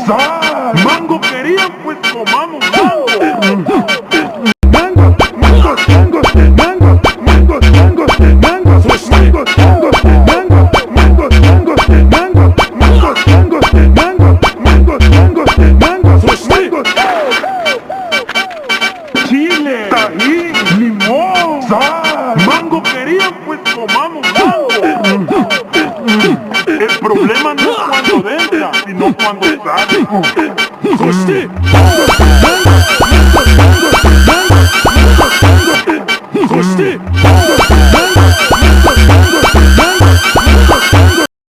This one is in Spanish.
Mango querían, pues comamos mango. Chile, tajín, limón, mango querían, pues comamos mango. El problema no es cuando entra, sino cuando sale.